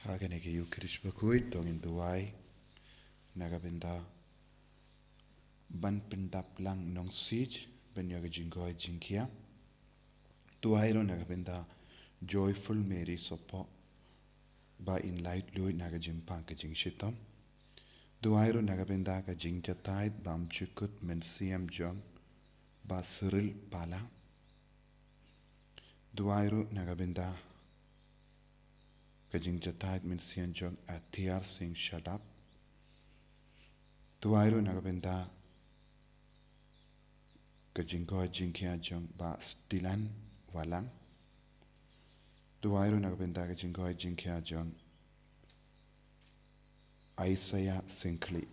Hagen ke Ukrish Bakhuid tong in Duai Nagabenda Ban Pendap Lang Nong Siege Ben Yaga Jingoi Jinkia Duairo Nagabenda Joyful Mary Sopo Ba in Light Lui Nagajim Panka Jing Shitom Duairo Nagabenda Ka Jing Jataid Bam Chukut Men Siam Jong Ba Cyril Pala Duairo Nagabenda Kajing Jataid Min Sian Jong Atiar Singh Shadap Duairo Nagabenda Kajing Goy Jingkia Jong Ba Stilan Walang Duairo Nagabenda Kajing Goy Jingkia Jong Isaiah Sinkli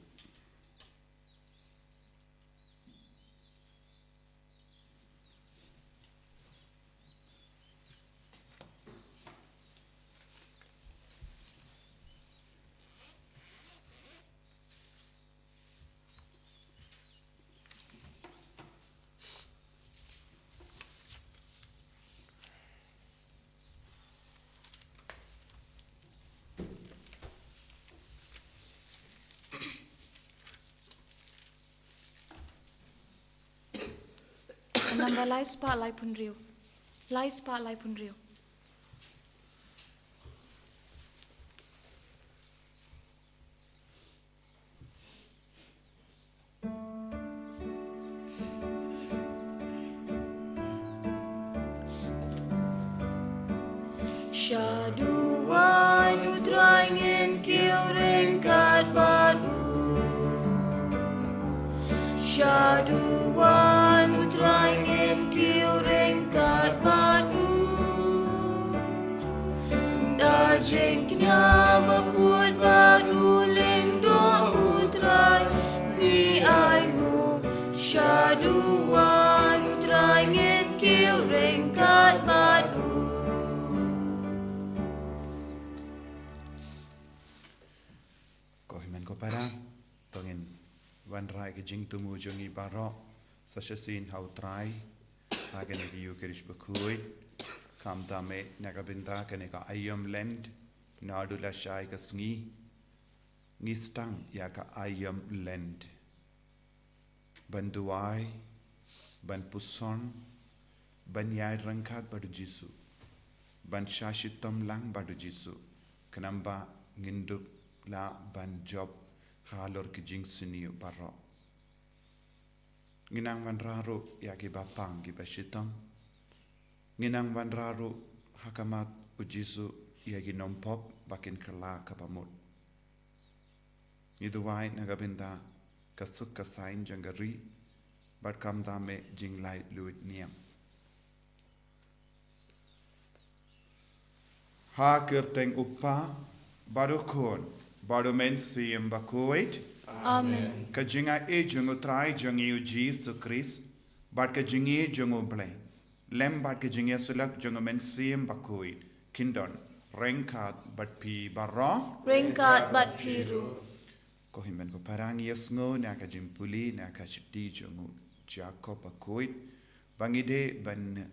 Namba lai spa lai punrio. Lai spa lai punrio. Shaduan utrangin kiurin kat batu. Shaduan utrangin kiurin kat batu. Dajengnya Bakhuid batu lindo utrai ni aimu. Shaduan utrangin kiurin kat batu. Parang tongin wan rai ke jing tumu jongi baro sashasin hau trai hagen ke Ukrish Bakhuid kam dame nagabinda kene ka ayam land nadu la shai ka Sngi ngistang ya ka ayam land ban duai ban puson ban yai rangkat badu jisu ban shashitam lang badu jisu kenamba nginduk la ban job halor ki jing siniu baro nginang van raru ya ki bapang ki bashitam nginang van raru hakamat ujisu ya ki nompop bakin kala kapamut iduwai nagabinda kasuk kasain jangari bat kam dame jing lai luit niam ha kerteng uppa barukon Bado men siem Bakhuid. Amen. Kajinga e jungo trai jungi u Jesus Christ. Bad kajingi jungo ble. Lem bad kajingi sulak jungo men siem Bakhuid. Kindon. Rengkat bat pi barra. Ringkat bat piru. Ko himben ko parang yesngo na kajimpuli na kachiti jungo Jacob Bakhuid. Bangide ban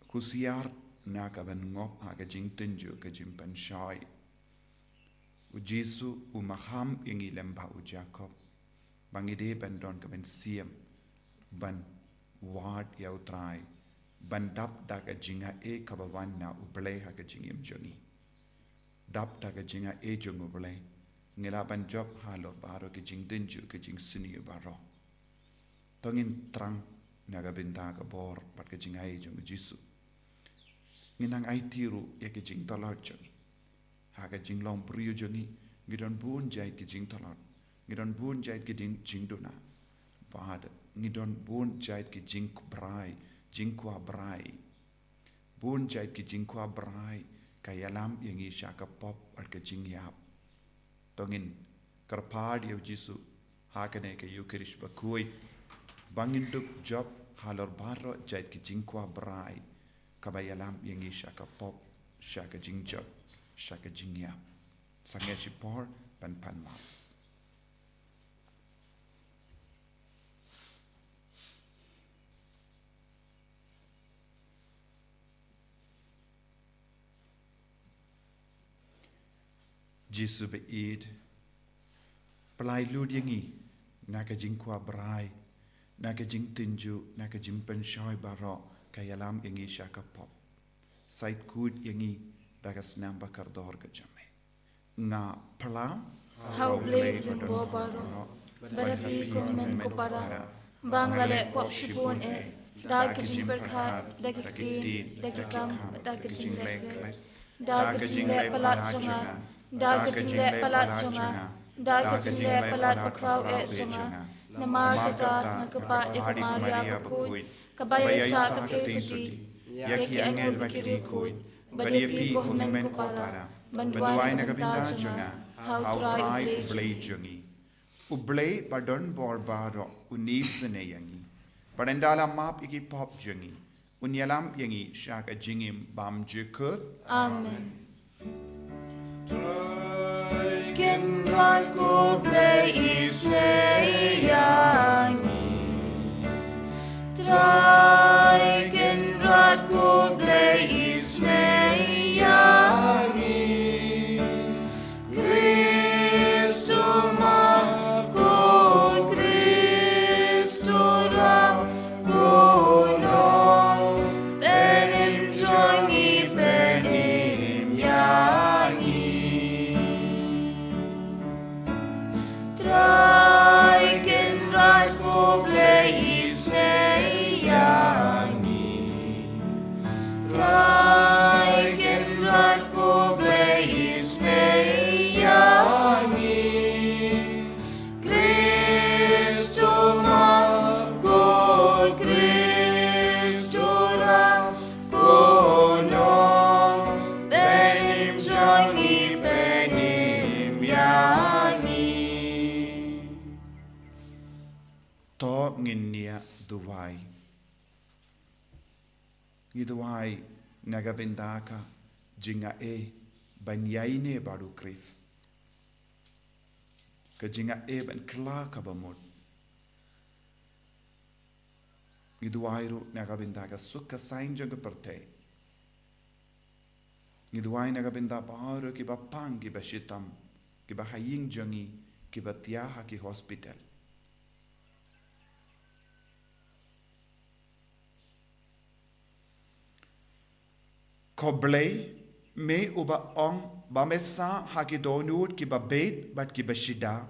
kusiar na kaban ngop ha kajing tunju kajimpan shai. Ujisu umaham ingi lemba u Jacob bangide bandon kamen siem ban ward ya utrai ban dap daga jinga e kabawan na uble ha ka jingim jongi dap daga jinga e jong uble ngela ban job halo baro ke jing denju ke jing sini baro tongin trang naga benda ka bor pat ke jinga e jong jisu nginang ai tiru ya ke jing talot jongi haga jing long priyo jongi ngidon bun jait ki jing talot ngidon bun jait ki jing duna bad ngidon bun jait ki jing brai jing kwa brai bun jait ki jing kwa brai kayalam yang isha ka pop ar ka jing yap tongin karpad yew jisu hakane ke Ukrish Bakhuid bangin duk job halor baro jait ki jing kwa brai kabayalam yang isha ka pop shaka jing job Shaka jingya sange shipor ban panma Jisu beid. Pelai lu diengi. Naga jing kwa brai. Naga jing tinju. Naga jing penshoy barok. Kayalam yengi syaka pop. Sait kud yengi. Daga senam bakar dohor ke jame. Nga pelam. Hau blade jung bo baro. Barapi ko men ko para. Bang lale pop shibun Da kajing berkat. Da kitin. Da kikam. Da kajing lek. Da kajing lek palat zonga. Da kajing lek palat zonga. Da kajing lek palat bakrau zonga. Nama kita ngakapa ikamaria Bakhuid. Kabaya sa kate suti. Yaki angel bakiri kuid. Badiapi ko men ko para. Banduay na kabinda zonga. How try ublay jungi. Ublay badon borbaro unisane yangi. Padandala map iki pop jungi. Unyalam yangi shaka jingim bam jukut. Amen. Kinran ko play isneyangi. Try kinran ko play isneyangi. Giduai nagabindaka jinga banyaine baru Chris. Ke jinga ban kla kabamut. Giduai ru nagabindaka suka sain janga perte. Giduai nagabinda baru ki bapang ki bashitam ki bahaying jangi ki batiaha ki hospital. Koblei me uba ong ba mesa haki donut ki ba bait bat ki bashida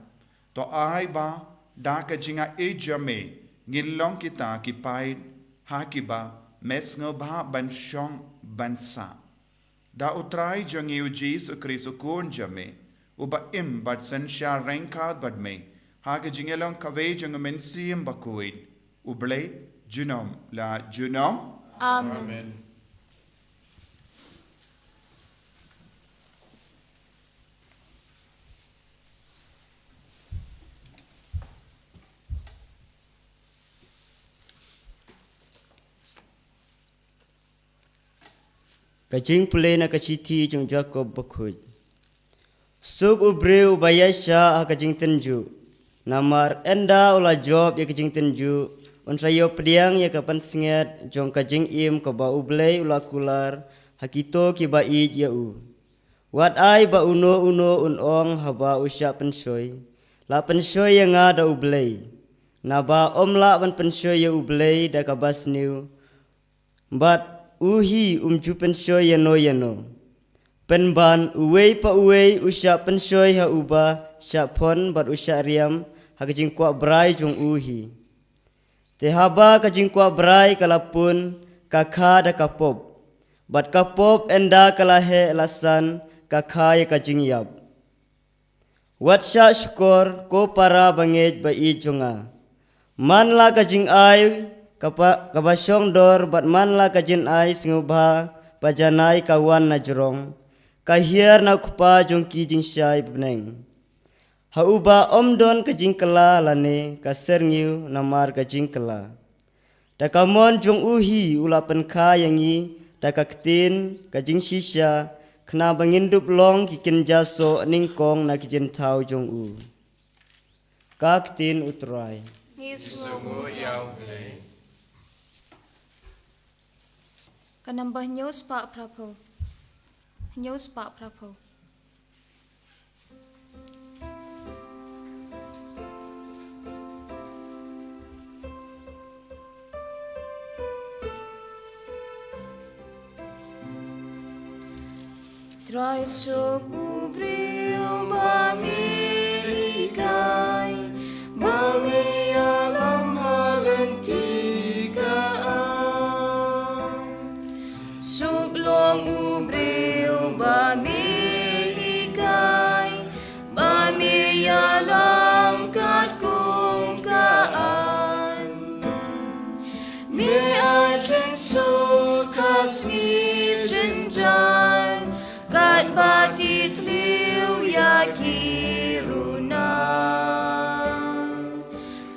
to ai ba da ka jinga jame ngilong kita ki pai haki ba mes ngo ba ban shong ban sa da utrai jangi ujis ukrisu kun jame uba im bat san sha renka bat me haki jingelong kave jang mensim Bakhuid ublei junom la junom. Amen. Kajing pulai na kasiti jong Jacob Bakhuid. Sub ubreu bayasha kajing tenju. Namar enda ula job ya kajing tenju. Unsayo pediang ya kapan singet jong kajing im ka ba ublay ula kular hakito ki ba id ya u. Wat ai ba uno unong haba usya pensoy. La pensoy ya nga da ublay. Na ba omla ban pensoy ya ublay da kabas new. But uhi ju pensoy yano. Penban uwei pa uwei usya pensoy ha uba sya pon bat usya riam ha kajing kwa brai jong uhi. Te haba kajing kwa brai kalapun kakha da kapop. Bat kapop enda kalahe lasan kakha ya kajing yab. Wat sya syukur ko para bangej ba i jonga. Man la kajing ai kabasyong dor bat man la kajin ai singubha pajanai kawan na jurong kahiar na kupa jong kijing syai beneng hauba omdon kajing kala lane kaserngiu namar kajing kala dakamon jong uhi ulapan ka yangi dakaktin kajing sisya kena bangindup long kikin jaso ningkong na kijin tau jong u kaktin utrai Yesu yau Kanambah news pak prapo. News pak prapo. Trai so ubriu ba mi kai ba mi alam halanti kaan suk long ubriu ba mi kai ba mi alam kat kung kaan mi a chen so hasngi chen jan kat batit liu ya kiruna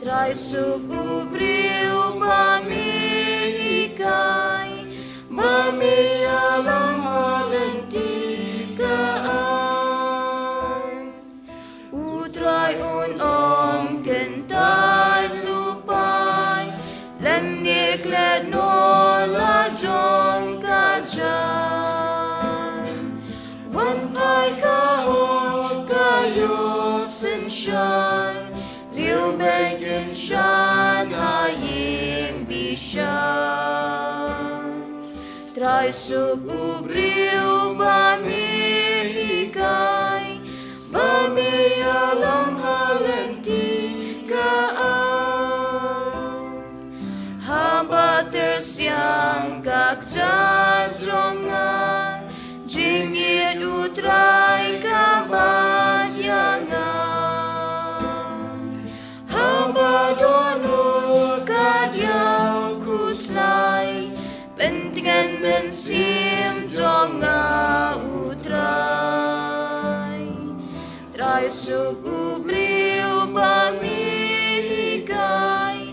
trai suku briu ba mi kai ba mi alam halanti kaan utrai un om kentat lupan lem niklet no la jong ka One pie ka on ka yo sin shan Riu bacon shan ha yim bi shan Trai suk ubriu ba mi kai Ba mi alam halanti kaan Hamba tersiang kak jajongan Jingit utrai kabanyangan Hamba donun kadyang kuslay Pentingan mensim jonga utrai Trai suku briu ba mi kai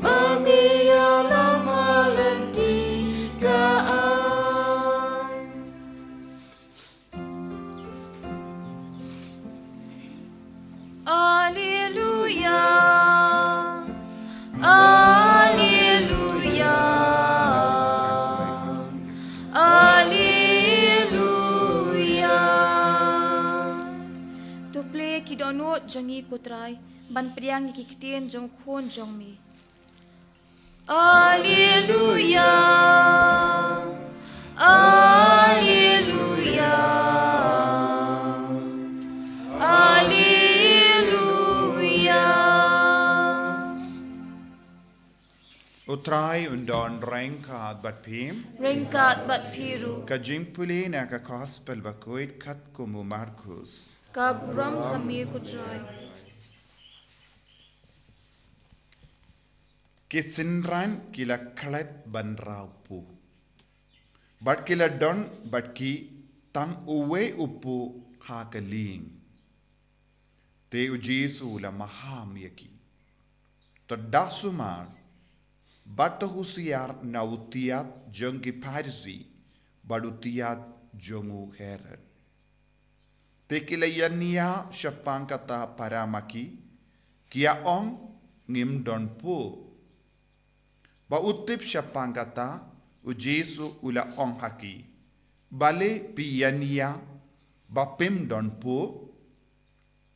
Ba mi alam halanti kaan Alleluia, Alleluia, Alleluia. Tu play ki donut jongi kutrai, ban priang ki kitien jong khon jong mi. Alleluia, Alleluia, Alleluia. Utrai undon rengkat bat pim. Ringkat bat piru, Ka jimpuli na ka gospel Bakhuid kat kumu Markus. kabram kami kutrai. Kitsinran kila kalet ban raupu. Bat kila don bat ki tang uwe upu ha kaling. Te ujisu la maham yaki. To dasumar bat husiar na utiat jongi parzi badutiat jongu Herod. Te kila yania syapang kata paramaki kia ong ngim don pu. Ba utip syapang kata ujisu ula ong haki. Bale piyania ba pim don pu.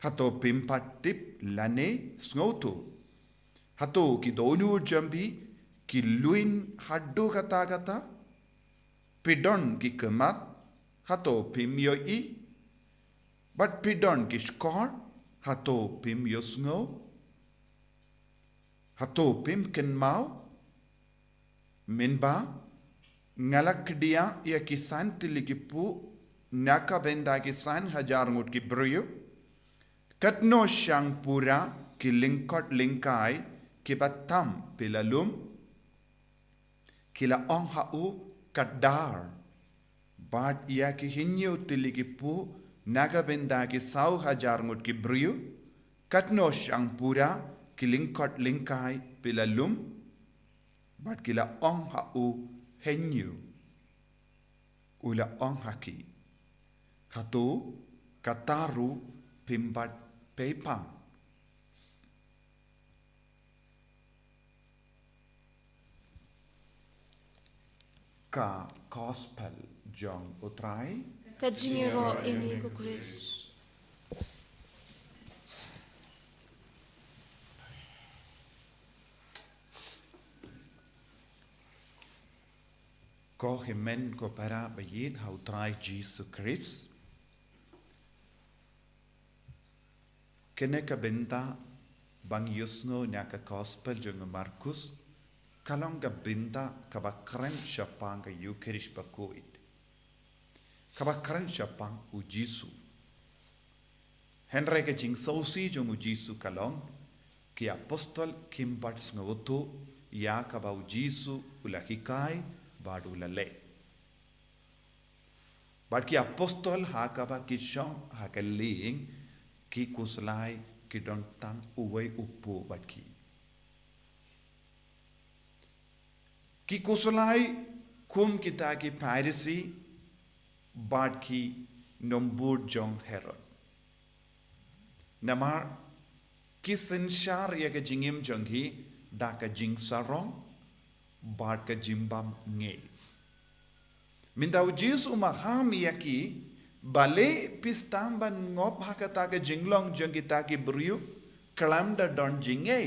Hato pim patip lane sngoto. Hato ki donu jambi ki luin haddu kata-kata. Pidon ki kemat. Hato pim yo i. But pidon ki skor. Hato pim yo sngo. Hato pim ken mau. Minba ngalak dia ia kisan tiligipu naka benda kisan hajar ngut ki bryu katno syang pura ki lingkot lingkai ki batam pilalum kila ong hau kadar bad ia ki hinyu tiligipu naka benda ki sau hajar ngut ki bryu katno syang pura ki lingkot lingkai pilalum But kila ong hau henyu ula ong haki. Hatu kataru pimbat pepang. Ka gospel jong utrai. Kajiniro ini ku Chris. ko himen ko para bayit how try Jesus Christ kene ka benta bang yusno nya ka gospel jung Markus kalong ka benta ka bakran syapang ka Eucharist Bakhuid ka bakran syapang u Jesus Henry ka jing sausi jung u Jesus kalong ki apostol kimbat ngoto ya ka ba u Jesus ulahikai badu lale bad ki apostol ha ka ba ki shong ha ka ling ki kuslai ki don tang uway upo bad ki kuslai kum kita ki piracy bad ki nombur jong herod namar ki senshar ya ka jingim jong hi da ka jing sarong bad ka jimbam nge mindau Jesus maham yaki bale pistamban ngop hakata ka jinglong jong kita ki briu kalamda don jinge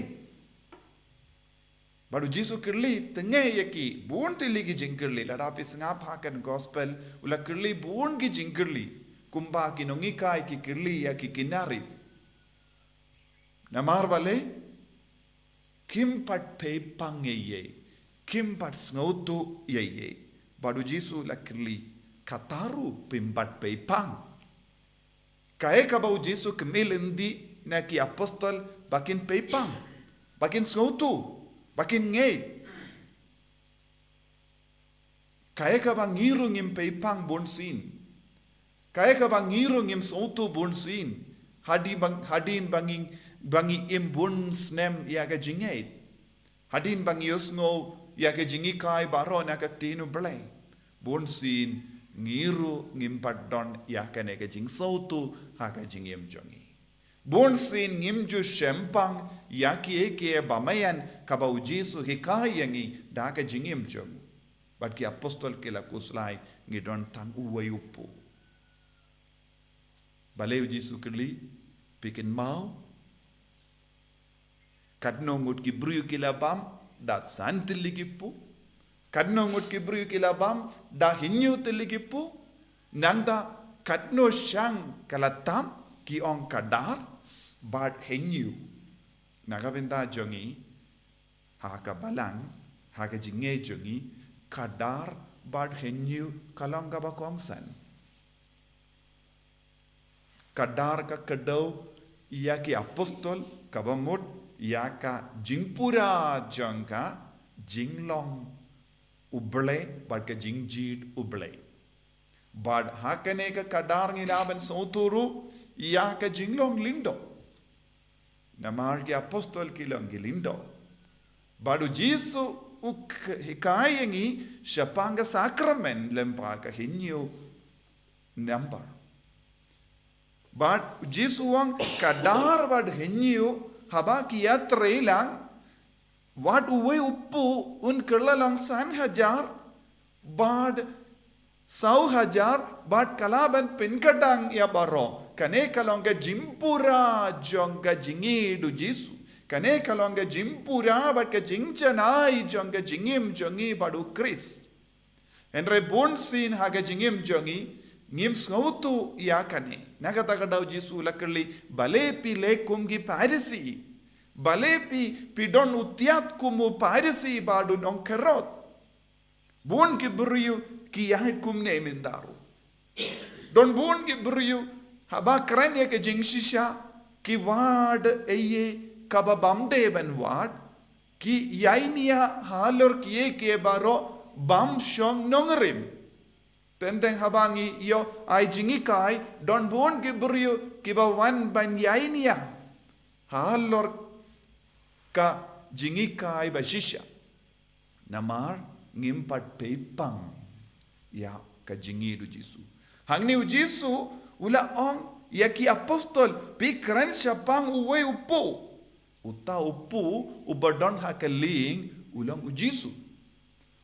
baru Jesus kerli tenge yaki bun tili ki jingkerli lada pis ngap hakan gospel ula kerli bun ki jingkerli kumba ki nongi kai ki kerli yaki kinari namar bale kim pat pe pangeye kim pat snautu ye baru Jesus lakli kataru pimpat peipang kae kabau Jesus kemelendi na ki apostol bakin peipang bakin snautu bakin nge kae kabang ngirung im peipang bonsin kae kabang ngirung im snautu bonsin hadin banging bangi im bonsnem ya ka jingait hadin bang yosno ya ke jingi kai baro na ka tinu blai bon sin ngiru ngimpat don ya ka ne ka jing sautu ha ka jing yem jongi bon sin ngimju shempang ya ki ke bamayan ka ba ujisu hikai yangi da ka jing yem jong bat ki apostol ke la kuslai ngi don tang uwai upu bale ujisu kli pikin mau kadno ngut ki bru ki la bam da santili gipu kadno ngut ki bru ki labam da hinyu tili gipu nanda kadno shang kalatam ki on kadar bad hinyu naga benda jongi ha ka balang ha ka jinge jongi kadar bad hinyu kalong ka ba kongsan kadar ka kadau ya ki apostol ka ba mut ya ka jingpura jangka jinglong uble bad ka jingjit uble bad hakane ka kadar ngilaban soturu ya ka jinglong lindo namar ki apostol kilong gilindo badu jisu uk hikayengi shapanga sakramen lempa ka hinyo number bad jisu wang kadar bad hinyo haba ki yatra lang wat uwe uppu un kerla lang 1,000 bad 100,000 bad kalaban pinkadang ya baro kane kalonga jimpura jonga jingi du jisu kane kalonga jimpura bad ka jingchanai jonga jingim jongi badu Chris enre bon sin haga jingim jongi ngim snautu ya kane nagata kadau jisu lakerli balepi lekum gi parisi balepi pidon utiat kumu parisi badu nongkerot bun ki beriu ki yahit kum ne mindaru don bun ki beriu haba kran ye ke jingshisha ki wad eye kaba bamde ben wad ki yainia halor kiye ke baro bam shong nongrim tenteng habangi yo ai jingi kai don bon ki beriu ki ba wan ban yainia halor ka jingi kai ba shisha namar ngimpat peipang ya ka jingi du jisu hangni u jisu ula ong ya ki apostol pi kran shapang uwe upu uta upu ubadon hakaling ulang u jisu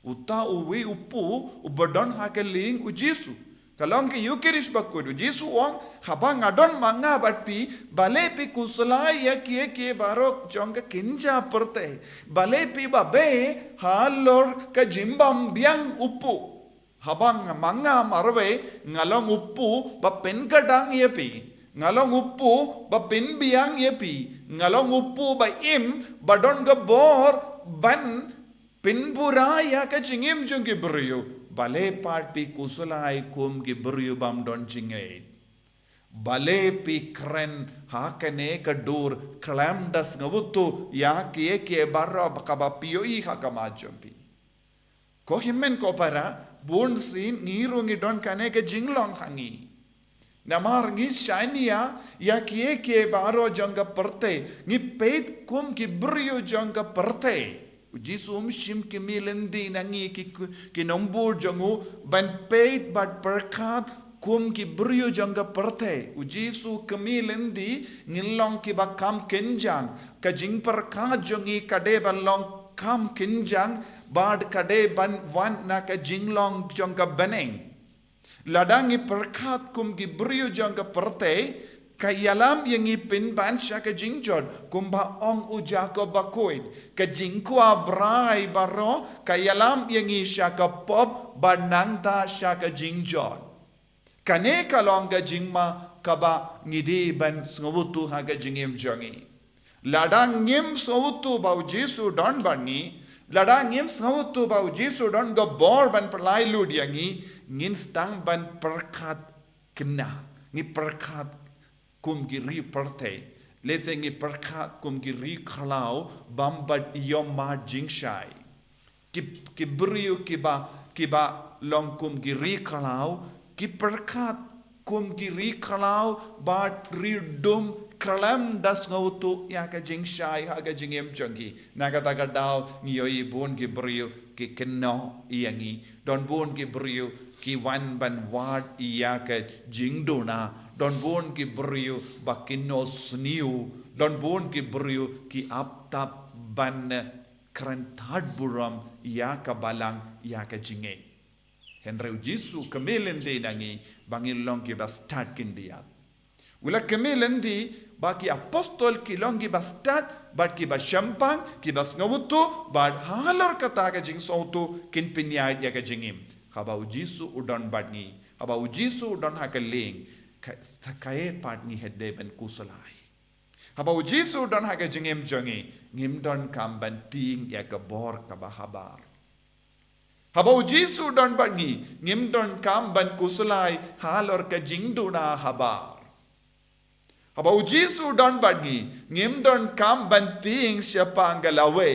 uta uwe upu ubadon hakaling u jisu kalong ki Eucharist Bakhuid u jisu ong habang adon manga batpi bale pi kuslai ya ki barok jonga kinja perte bale pi babe halor ka jimbam biang upu habang mangam arwe ngalong upu ba penkadang yepi ngalong upu ba penbiang yepi ngalong upu ba im badon gabor ban penburaya ka jingim jung ki brio bale part pi kusulai kum ki brio bam don jingay bale pi kren hakane ka dur klam das ngavutu ya ke barra bakaba pioi hakama jumpi ko himmen ko para bun sin ngirungi don kane ke jinglong hangi namar ngi shania ya ke baro jonga perte ngi peit kum ki brio jonga perte Jisum shim ki milendi nangi ki nombur jongu ban peit bat perkat kum ki brio jonga perte ujisu kemilendi ngilong ki bakam kenjang ka jing perkat jongi kade balong kam kenjang bad kade ban wan na ka jinglong jonga beneng ladangi perkat kum ki brio jonga perte kayalam yang ipin ban syaka jingjod kumba ong ujako Bakhuid ka jingkwa brai baro kayalam yang syaka pop banangta syaka jingjod kane kalong ka jingma kaba ngidi ban ngawutu haga jingim jongi ladang ngim sawutu bau Jesu don bani ladang ngim sawutu bau Jesu don go bor ban perlai lud yangi ngin stang ban perkat kena ngi perkat kum giri perte lese ngi perkat kum giri khalau bambat yom ma jingshai ki brio ki ba long kum giri khalau ki perkat kum giri khalau bat ridum kalam das ngautu ya ka jingshai ha ka jingem jongi nagata ka daw ngiyoi bon ki brio ki kenno iangi don bon ki brio ki wan ban wat iya ka jingdona don bon ki brio bakino sniu don bon ki brio ki aptap ban krantat buram ya ka balang ya ka jinge henreu Jesu kamelende nangi bangin long ki ba start kindiat ula kamelende baki apostol ki long ki ba start bat ki ba shampang ki ba ngawutu bat halor kata ka jing sautu kin pinyai ya ka jingim haba Jesu udon batni haba Jesu udon hakaling kae partni hedde ben kusalai haba Jesu don haga jingem jongi ngim don kamban ting ya ka bor ka bahabar haba Jesu don bangi ngim don kamban kusalai halor ka jingduna habar haba Jesu don bangi ngim don kamban ting siapa ngalawe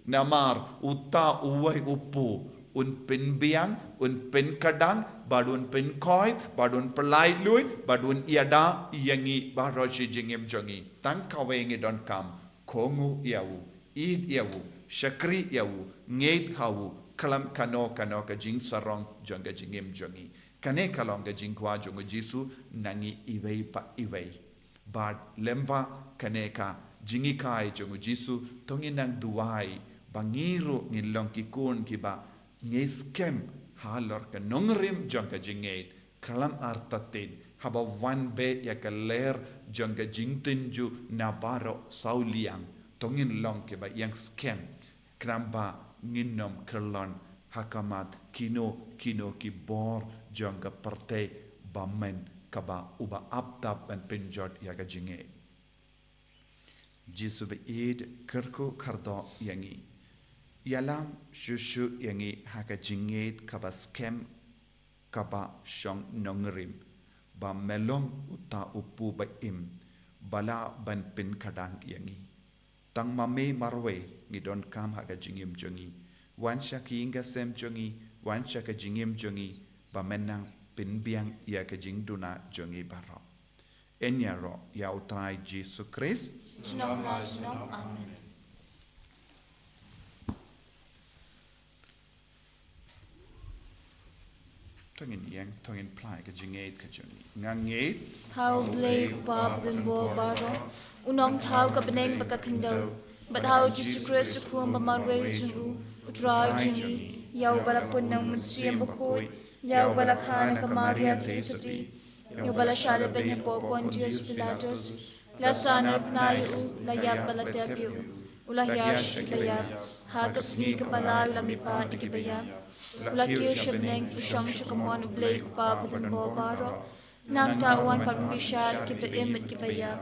namar uta uwai upu un pen biang un pen kadang badun pen koi badun pelai lui badun iada iangi baroshi jingem jongi tang kawengi don kam kongu yawu id yawu shakri yawu ngeit hawu kalam kano ka jing sarong jonga jingem jongi kane kalong ga jingkwa jongo Jesu nangi iwei pa iwei bad lemba kane ka jingi kai jongo Jesu tongi nang duai bangiru ngilong kikun kiba ngeskem halor ka nongrim jongka jinget kalam artatin haba wan be ya ka ler jongka jingtinju nabaro sauliang tongin long ke ba yang skem kramba nginom kerlon hakamat kino ki bor jongka perte bamen kaba uba aptap ban penjot ya ka jinget Jesu be id kerko kardo yangi yalam shushu yangi haka jinget kaba skem kaba shong nongrim ba melong uta upu ba im bala ban pin kadang yangi tang mame marwe ngidon kam haka jingim jongi wan shaki inga sem jongi wan shaka jingim jongi ba menang pin biang ya ka jingduna jongi baro enyaro ya utrai Jesus Christ amen. Tongin plai ka jingate ka jongi ngangate How blay bab den bo baro unong tau ka beneng baka kendo but how Jesus Christ kruam ba marwe jungu utrai jungi yau balapun nang munsiyam Bakhuid yau balakhan ka Maria Trisati yau balashale benya po Pontius Pilatus la sanar pnayu la yap balatebyu ulah yash kibaya ha kasni ka palayu la mipa ikibaya Ulakiu shabneng pushong shakamon ublay kupa badan bobaro. Nang tawan pambishar kiba imit kibaya.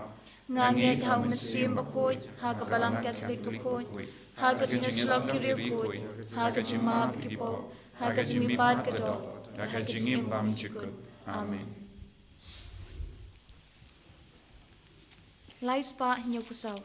Nganget hau masim Bakhuid, haga balang Catholic Bakhuid, haga jinaslog kiriu kuid, haga jimab kipo, haga jimipad kado, haga jimbam jikut. Amen. Lais pa nyokusaw.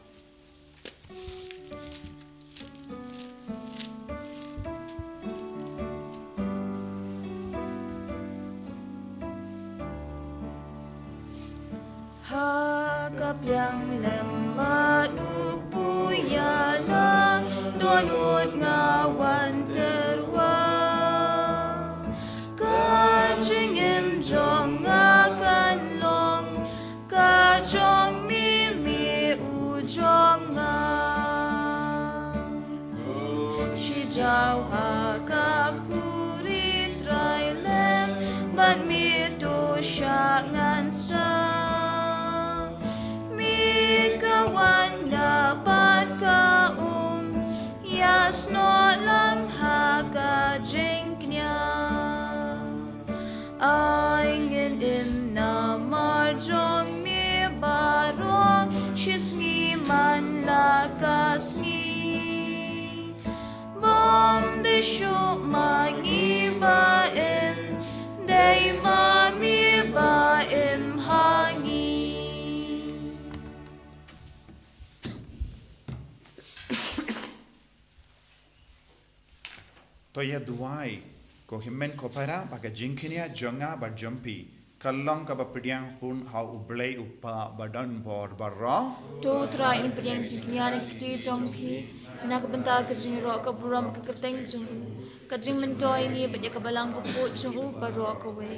Hagaplyang lembat ukpuyala donut ngawan terwa kajingim jong akan long kajong mimi ujong nga shijau hagakuri trailem ban mi to shangan sa kawan dapat yasno lang haga jingnya aingin im na marjong mi barong Sngi man laka Sngi bom de shu mangi ba im day mami ba im hangi. To ya duai ko himmen ko para baka jinkinia jonga ba jumpi kallang ka ba pidyang hun hau ublay upa badan bor barra To tra in pidyang jinkinia na kiti jompi na kabanta ka jinro ka buram ka kerteng jungu ka jing mentoy ni badya ka balang ko po jungu baro ka we.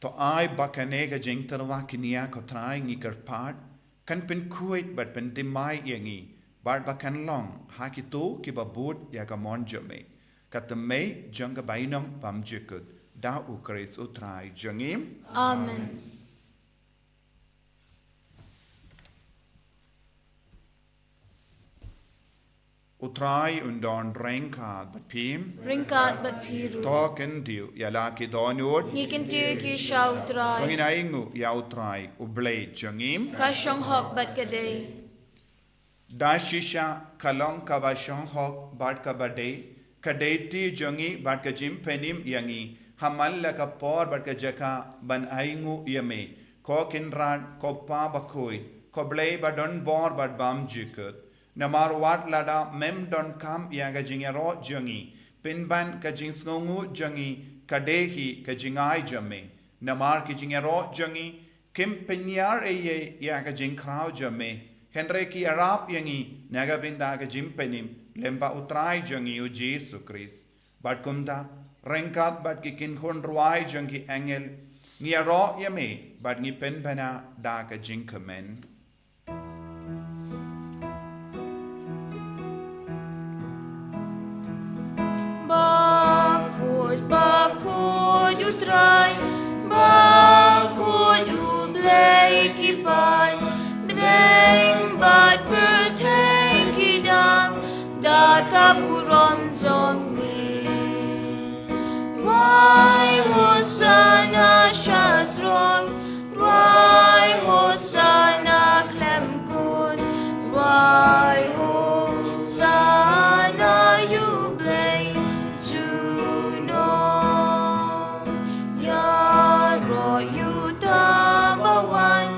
to ai baka nega jingtarwa kinia ko trai ngi karpat kan pen kuit bat pen timai yangi bar bakan long haki to ki babut ya ka mon jome katame jonga bainam pam jikut da ukris utrai jangim. Amen. Utrai undon renka bat pim Ringkat bat piru token diu ya la ki donut ngikin tiu ki shaw trai ngin aingu ya utrai ublay jangim ka shong hok bat kadei da shisha kalong ka ba shong hok bat ka ba de kadeti jongi bat ka jim penim yangi hamal la ka por bat ka jaka ban aingu yame ko kinran ko pa Bakhuid ko blay ba don bor bat bam jikut namar wat lada mem don kam yaga jingero jongi pinban ka jingsngu jongi kadehi ka jingai jame namar ki jingero jongi kim penyar eye yaga jingkrao jame Henry ki Arab yangi naga binda ka jimpenim lemba utrai jangi u Jesu Christ. Bat kumda rengkat bat ki kinhun ruai jangi engel ngi aro yame bat ngi penbana da ka jinkamen. Bakhuid, Bakhuid utrai Bakhuid ublay kipan Bneng bat berteng kidam da kaburom jongmi Wai hosana shatrong Wai hosana klemkun Wai hosana yublay juno Ya ro yutabawan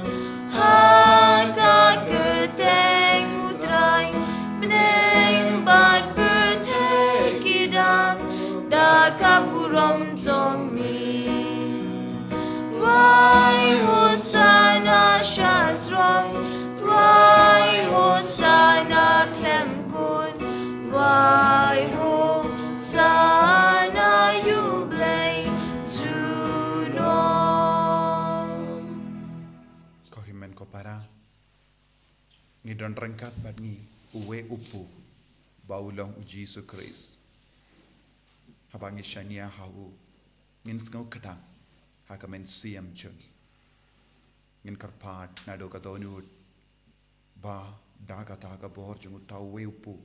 Gerteng utrai Bneng bat bertekidam Da kaburom jongmi Rai hosana shatrong Rai hosana klemkun Rai hosana yublay juno. Ko himen ko para ngi don rengkat bat ngi uwe upu baulong u Jesu Christ habangi shania hawu ngin skau kadang hakamen siam jungi ngin karpat nado ka donut ba daga taga bor jungu tau we upu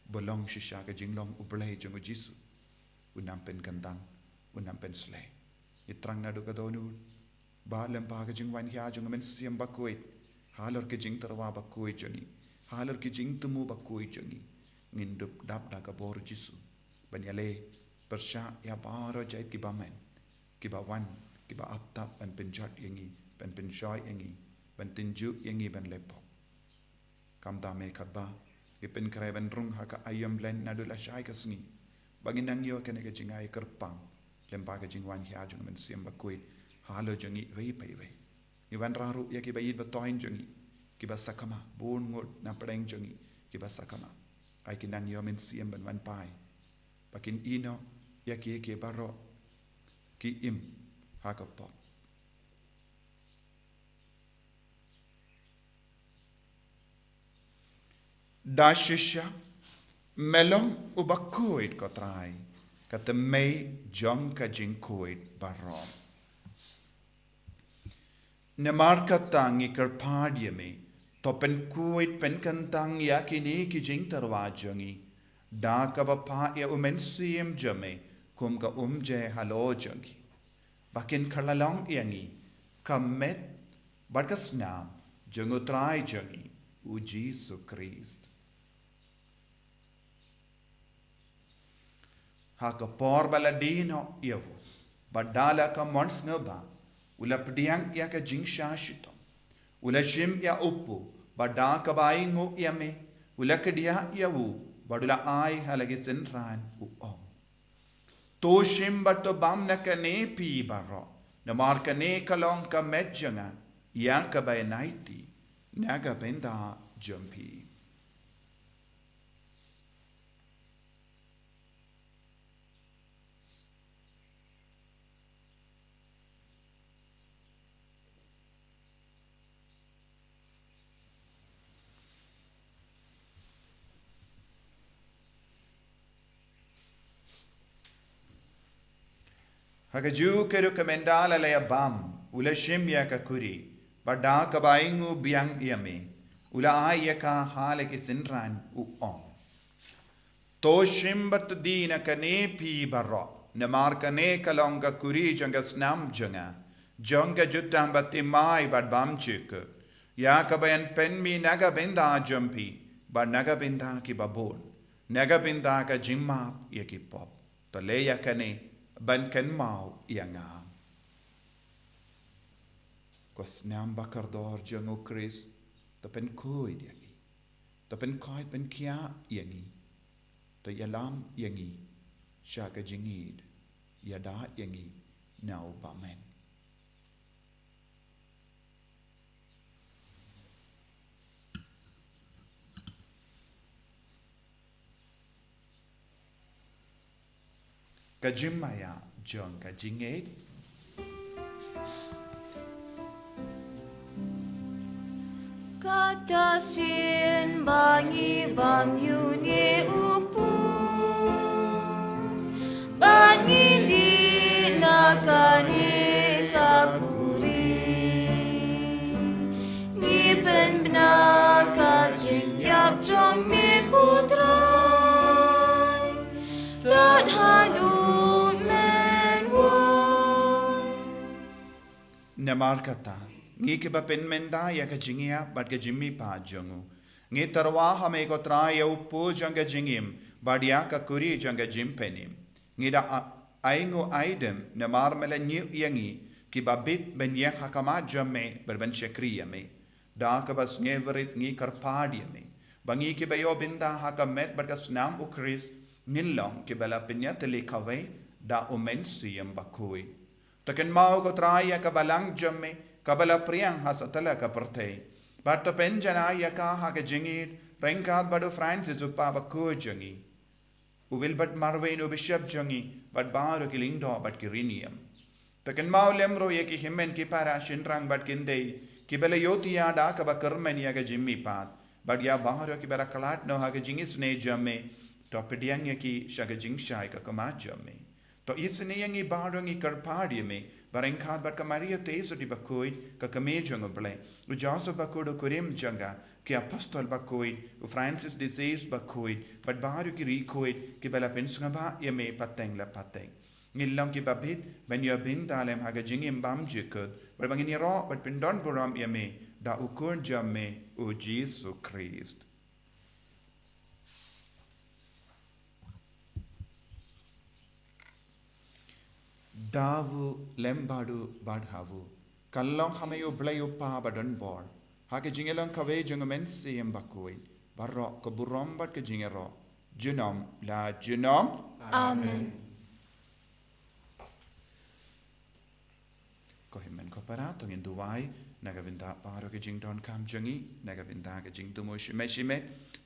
bolong shisha ka jinglong ublay jong Jisu unampen kandang unampen slay itrang na do kadonu ba lempa ka jingwan hia jong men siam Bakhuid halor ke jing terwa Bakhuid jongi halor ke jing temu Bakhuid jongi ngindup dap da ka bor Jisu banyale persya ya baro jait ki bamen ki bawan ki ba aptap ban penjat yangi ban penshoy yangi ban tinju yangi ban lepo kam da me khatba ki pen krai ban rung ha ka ayam len nadul ashai ka Sngi bangin nang yo kene ka jingai kerpang lempa ka jingwan hia jong men siam Bakhuid halo jongi wei pai wei ni wan raru ya ki bayid ba toin jongi ki ba sakama bon ngot na preng jongi ki ba sakama ai ki nang yo men siam ban wan pai pakin ino ya ki baro ki im ha ka pop da shisha melong u Bakhuid ko trai ka te mei jong ka jing Bakhuid barom ne marka tangi kerpadie me to pen Bakhuid pen kantang ya kini ki jing terwa jongi da ka ba pa ya umen siem jame kum ka je halo jongi bakin khalalong yangi kamet barkas nam jongo trai jongi u Jisu Christ haka por baladino yevu badala ka mons ngaba ula pdiang ya ka jingsha shito ula shim ya upu bada ka baingo yame ula kedia yawu badula ai halagi senran u om to shim bato bam na ka ne pi baro na mar ka ne kalong ka medjanga ya ka bay naiti naga benda jumpi Hagaju keru kamendala le bam ula shimya ka kuri bada ka baingu biang yame ula aya ka hale ki sinran u om to shimbat dina ka ne pi barro na mar ka ne kalonga kuri janga snam jonga jutam bati mai bad bam chuk ya ka bayan pen mi naga benda jumpi ba naga benda ki babon naga benda ka jimma ya ki pop to le ya ka ne ban kan mau yanga ko snam bakardor jango Chris to pen Bakhuid yangi to pen koi pen kia yangi to yalam yangi shaka jingid yada yangi now bamen Kajimaya John Kajingate Katasin bangi bam yuni upu bangi di nakani kapuri ngipen benaka jing yap jong mi kutrai dat hadu Namar kata ngi ke bapen menda ya ka jingia bat ka jimmi pa jongu ngi tarwa hame ko tra ya upu janga jingim badia ka kuri janga jimpenim ngi da aingo aidem namar mele nyu yangi ki babit ben yang hakama jamme berben shakriya me da ka bas ngeverit ngi karpadia me bangi ki bayo binda hakamet bat ka snam u Chris nilong ki bala pinya tele kawai da umen siyam Bakhuid Taken mau ko traya ka balang jamme kabala priang hasatala ka pertei bato penjana ya ka ha ka jingir rengkat bado Francis upa Bakhuid jangi uwil bat marvein u bishop jangi bat baro ki lingdo bat ki rinium taken mau lemro ye ki himmen ki para shinrang bat kindei ki bela yotia da ka ba kermen ya ka jimmi pat bat ya baro ki bara kalat no ha ka jingis ne jamme to pediang ya ki shaga jingshai ka kama jamme to isne yangi barongi karpadi me Barengkat bat ka Maria teso di Bakhuid ka kamejong oble. U Joseph Bakhuid u kurim janga ki apostol Bakhuid u Francis de Sales Bakhuid bat baru ki Rikoid ki bala pensunga ba yame pateng la pateng. Ngilong ki babit ben yo bin dalem haga jingim bam jikut bat bangin ro bat pindon buram yame da ukur jamme u Jesus Christ. Davu lembadu badhavu kallong hamayo blayo pa badon bor hake jingelong kave jungamen siyem Bakhuid barro ko burom bat ke jingero junom la junom Amen. ko himmen ko para tong induwai nagavinda paro ke jingdon kam jungi nagavinda ke jingdumo shime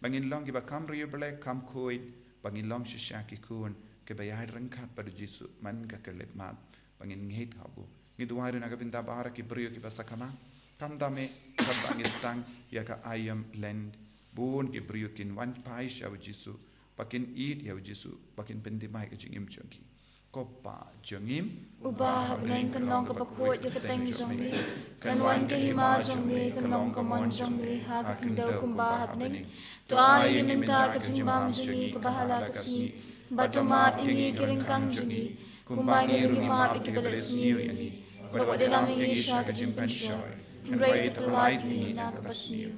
bangin long ki bakam riyo blek kam Khuid bangin long shishaki kun ke bayai rengkat pada Jisu man ka kelep mat bangin ngit habu ngiduai na gabinda bara ki brio ki basakama kam dame kabang istang ya ka ayam land bun ki brio kin wan pai sha Jisu pakin eat ya Jisu pakin pendi mai ka jingim chungi kopa jungim Ubah neng kanong ka Bakhuid ya kateng jongmi kanwan ka hima jongmi kanong ka mon jongmi ha ka kindaw kumbahab neng to ay minta ka jimbam jongi ka bahala ka si Batumap ini kiringkang jungi, kumbangi rumimap ikibalat sniu ini, bawa dalam ini siya kajimpan syoy, imray to polite ini nakapasniu.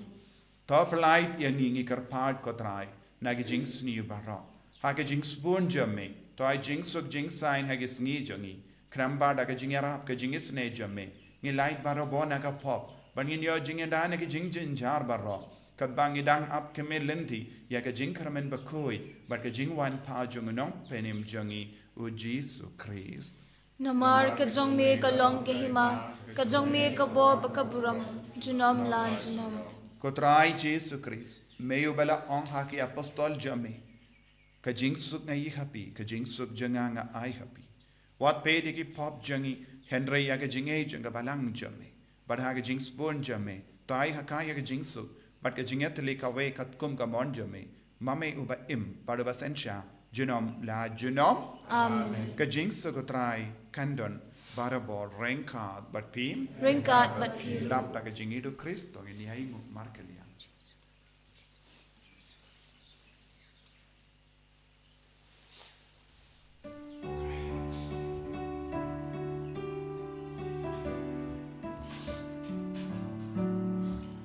To polite yani ngi karpad kotrai, nagi jing sniu barro, hake jing spoon jamme, to ay jing suk jing sign hage sngi jungi, kramba daga jing yarap ka jing isne jamme, ngi light barro bo naga pop, bangin yo jing yanda nagi jing jinjar barro, kat bangi dang ap keme lenti ya ka jing karamen Bakhuid bar ka jing wan pa jungunong penim jungi u Jesus Christ Namar ka jongmi ka long ka hima, ka jongmi ka bo ka buram, junom lan junom. kotrai Jesus Christ meyo bala ong haki apostol jamme ka jing suk ngai happy ka jing suk janga nga ai happy wat pe de ki pop jungi Henry ya ka jing e junga balang jamme bar ha ka jing spoon jamme to ai hakaya ka jing suk but ka jingetli ka we kat kum ka mon jame mame uba im pada basensha junom la junom Amen. ka jing so ko trai kandon barabor renkat but pim Ringkat but pure. lap ta ka jingido Kristo ini ai markelia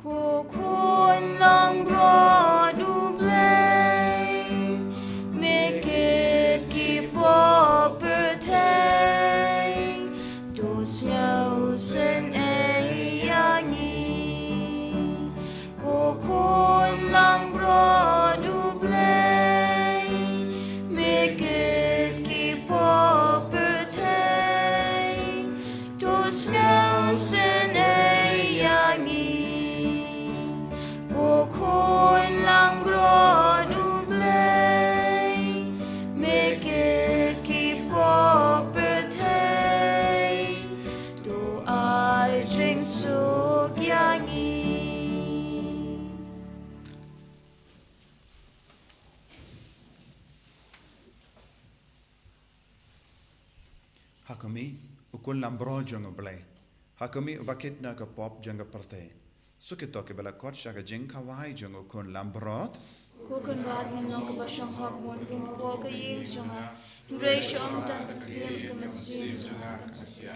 Kukun lang broadu blay, make it keep up pertay, dos ngausen ay yangi. Kukun lang broadu blay, make it keep up pertay, dos ngausen ay yangi. Kukun lang broadu blay, make it keep up pertay, do I drink suk yangi. hakami ukun lambro jongo blai hakami ubakit na ka pop jonga parte sukito ke bala kot sha ka jing ka wai jongo kun lambrot Kukun rad ng long kabasyang hagmon rumpo kaying syunga, hindray siyong tan tim kamasin syunga nagsakya.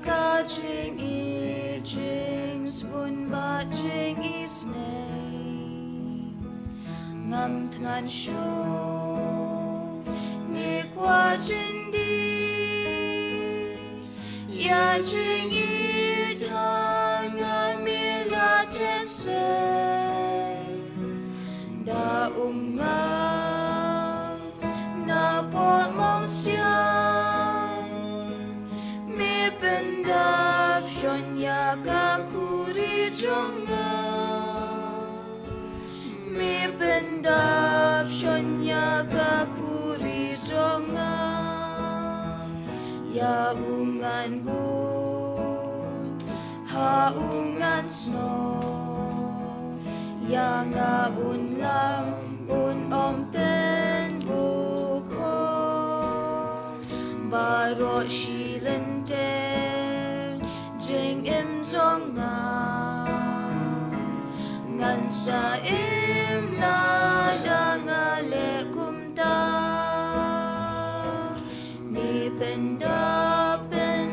ka jing I jing spoon ba jing I Sngi ngam than shu ni qua jing di ya jing I thang mi la te se da ngam na po mong xian mi ben da shon ya ga kuri jonga mi ben da shon ya ga kuri jonga ya ungan bun ha ungan snow ya nga un lam un om pen bu ko baro shi len ter jing im jong nga ngan sa im na da nga le kum ta mi pen da pen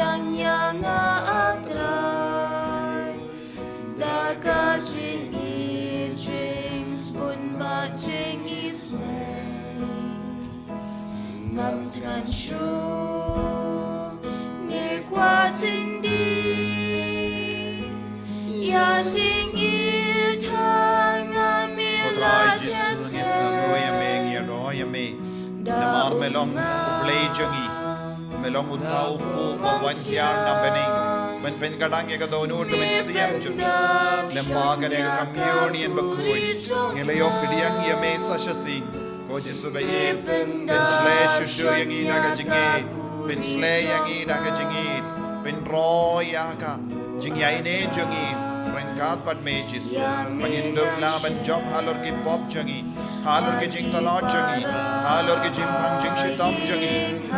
yang yang nga atrai da ka jing I jing spoon ba jing I Sngi ngam than shu ni qua jing di ya jing I thang mi la te se Namar melong ublay jangi melong utau pu wawantiar na bening men pen kadang ya kadonu to men siam ju lembaga ne communion Bakhuid ngelayo pidiang ya me sa shasing ko jisu bayi pen slay shushu yang ina ga jingi pen slay yang ina ga jingi pen ro ya ka jingyai ne jangi rengkat pat me jisu pangindup la ban jom halor ki pop jangi halor ki jing talot jangi halor ki jing phang jing shitam jangi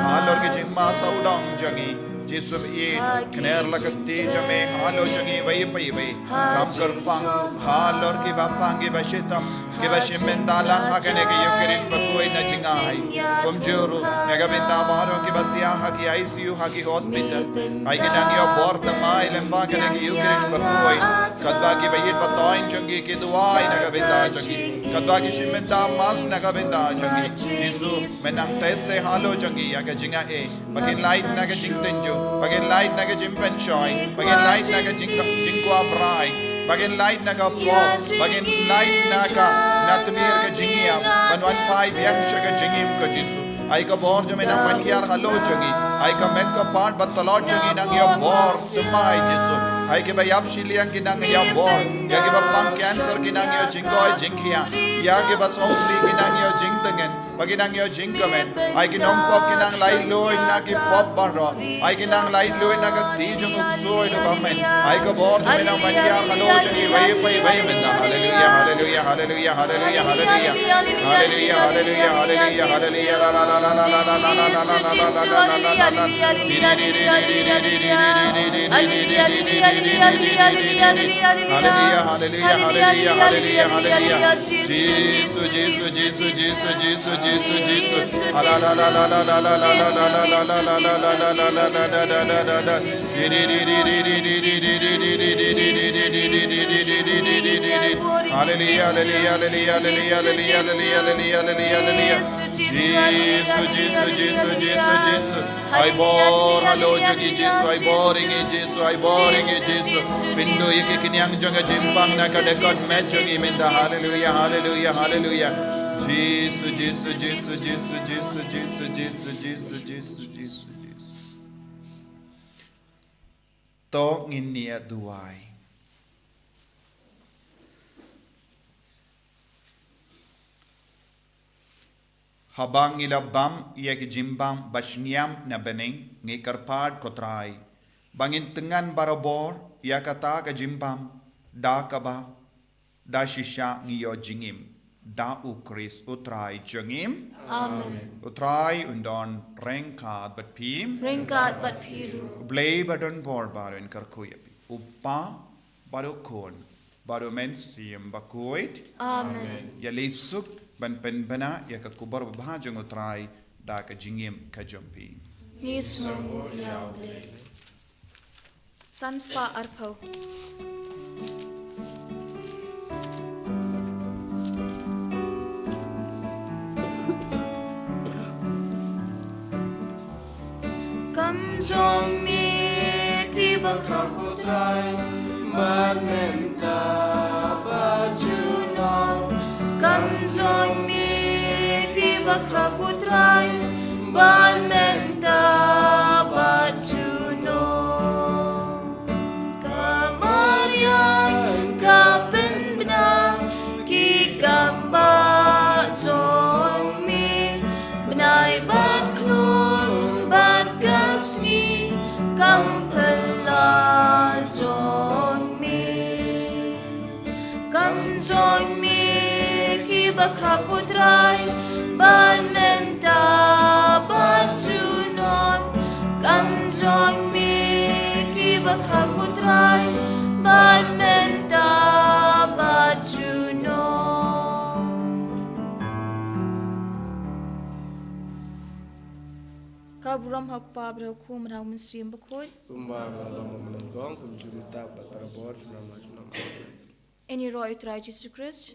halor ki jing ma saudang jangi jisu ye kner lakati jame halo jangi vai pai vai kam kar pang halor ki bapang ki bashitam ki bashim mendalang hakane ki yukerish Bakhuid na jingai komjuru nega benda baro ki batia ha ki ICU ha ki hospital ai ki nang yo borta mai lemba kane ki yukerish Bakhuid kadba ki bayit batoin jangi ki duai nega benda jangi kadwa ki shimenda mas naga benda jangi jisu menang tese halo jangi ya ga jinga e bagin light naga jing tenjo bagin light naga jim penchoi bagin light naga jingkwa brai bagin light naga pop bagin light naga natmir ka jingia banwan pai biang shaga jingim ka jisu ai ka bor jo menang mankiar halo jangi ai ka met ka part batalot jangi nang yo bor semai jisu ai ke bayap shiliang kinang ya bor ya ke bapang cancer kinang yo jingkoi jingkhia ya ke bas osri kinang yo jingtengen baginang yo jingkamen ai kinong pop kinang lai loi na ki pop baro ai kinang lai loi na ka ti jong uksoi do bamen ai ka bor jo menang mankia halo jangi vai pai vai menna hallelujah hallelujah hallelujah hallelujah hallelujah hallelujah hallelujah hallelujah hallelujah la la la la la la la la la la hallelujah hallelujah hallelujah hallelujah hallelujah Jesus Jesus Jesus Jesus Jesus Jesus Jesus la la la la la la la la la la la la la la la hallelujah hallelujah hallelujah hallelujah hallelujah hallelujah Jesus Jesus Jesus Jesus Jesus ai bor halo jangi Jesus ai boring Jesus ai boring Jesus pindu yake kinyang janga jimpang na ka dekat match jangi menda hallelujah hallelujah hallelujah Jesus Jesus Jesus Jesus Jesus Jesus Jesus Jesus Jesus Jesus to nginia duai habang ilabam yak jimbang bashniam na bening ngi karpad kotrai bangin tengan barabor yakata ka jimbam da kaba da shisha ngi yo jingim da ukris utrai jingim amen utrai undon rengkat bat piru blay badon bor baron karkuyapi uppa barokon baru mensiam Bakhuid amen ya lesuk ban penbana ya ka kubar bahajong utrai da ka jingim ka jompi Yesu ya ble Sanspa arpo. Kam jong mi ki bakrak utrai man menta bajunong. Kam jong mi ki bakrak utrai man menta bajunong. Kamarian kapen bna ki gamba jong mi benai bat klon bat gasni kampela jong mi ki bakrak utrai ban menta bajunon. Kam jong mi ki bakrak utrai ban menta bajunon. Kaburam hak pabra kum rau mensim Bakhuid. Any roy utrai Jesus Christ.